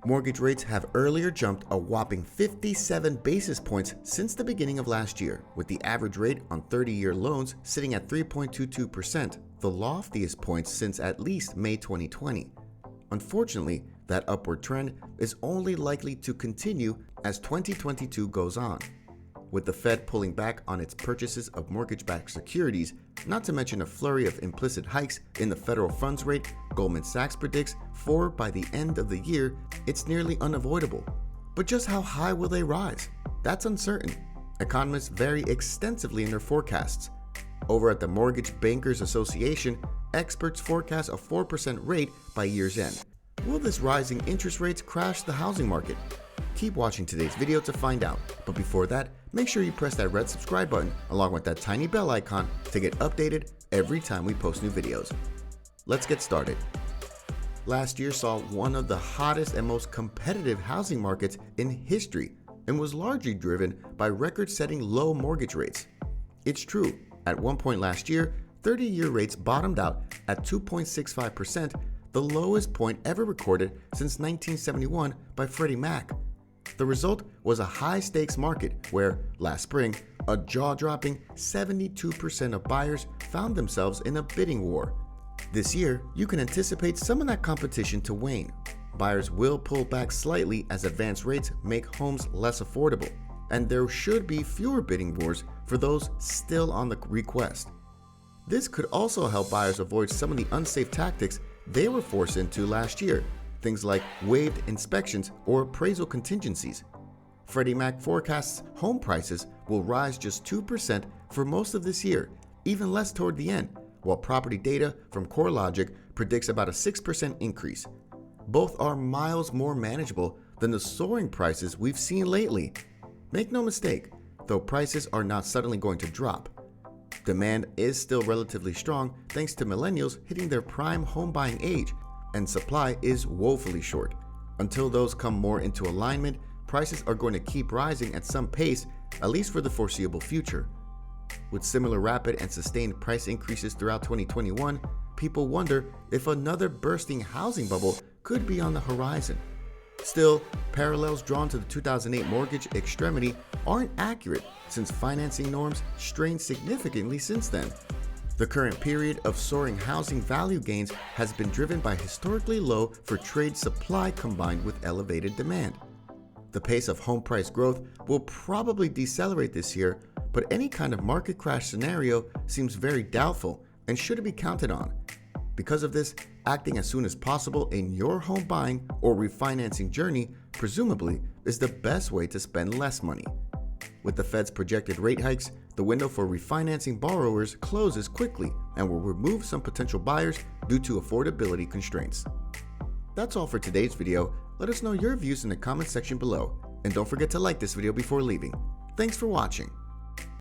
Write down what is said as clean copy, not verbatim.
Mortgage rates have earlier jumped a whopping 57 basis points since the beginning of last year, with the average rate on 30-year loans sitting at 3.22%, the loftiest points since at least May 2020. Unfortunately, that upward trend is only likely to continue as 2022 goes on. With the Fed pulling back on its purchases of mortgage-backed securities, not to mention a flurry of implicit hikes in the federal funds rate, Goldman Sachs predicts for by the end of the year, it's nearly unavoidable. But just how high will they rise? That's uncertain. Economists vary extensively in their forecasts. Over at the Mortgage Bankers Association, experts forecast a 4% rate by year's end. Will this rising interest rates crash the housing market? Keep watching today's video to find out, but before that, make sure you press that red subscribe button along with that tiny bell icon to get updated every time we post new videos. Let's get started. Last year saw one of the hottest and most competitive housing markets in history and was largely driven by record-setting low mortgage rates. It's true, at one point last year, 30-year rates bottomed out at 2.65%, the lowest point ever recorded since 1971 by Freddie Mac. The result was a high-stakes market where, last spring, a jaw-dropping 72% of buyers found themselves in a bidding war. This year, you can anticipate some of that competition to wane. Buyers will pull back slightly as advance rates make homes less affordable, and there should be fewer bidding wars for those still on the request. This could also help buyers avoid some of the unsafe tactics they were forced into last year. Things like waived inspections or appraisal contingencies. Freddie Mac forecasts home prices will rise just 2% for most of this year, even less toward the end, while property data from CoreLogic predicts about a 6% increase. Both are miles more manageable than the soaring prices we've seen lately. Make no mistake, though prices are not suddenly going to drop. Demand is still relatively strong thanks to millennials hitting their prime home buying age, and supply is woefully short. Until those come more into alignment, prices are going to keep rising at some pace, at least for the foreseeable future. With similar rapid and sustained price increases throughout 2021, people wonder if another bursting housing bubble could be on the horizon. Still, parallels drawn to the 2008 mortgage extremity aren't accurate since financing norms strained significantly since then. The current period of soaring housing value gains has been driven by historically low for trade supply combined with elevated demand. The pace of home price growth will probably decelerate this year, but any kind of market crash scenario seems very doubtful and shouldn't be counted on. Because of this, acting as soon as possible in your home buying or refinancing journey presumably is the best way to spend less money. With the Fed's projected rate hikes, the window for refinancing borrowers closes quickly and will remove some potential buyers due to affordability constraints. That's all for today's video. Let us know your views in the comment section below, and don't forget to like this video before leaving. Thanks for watching.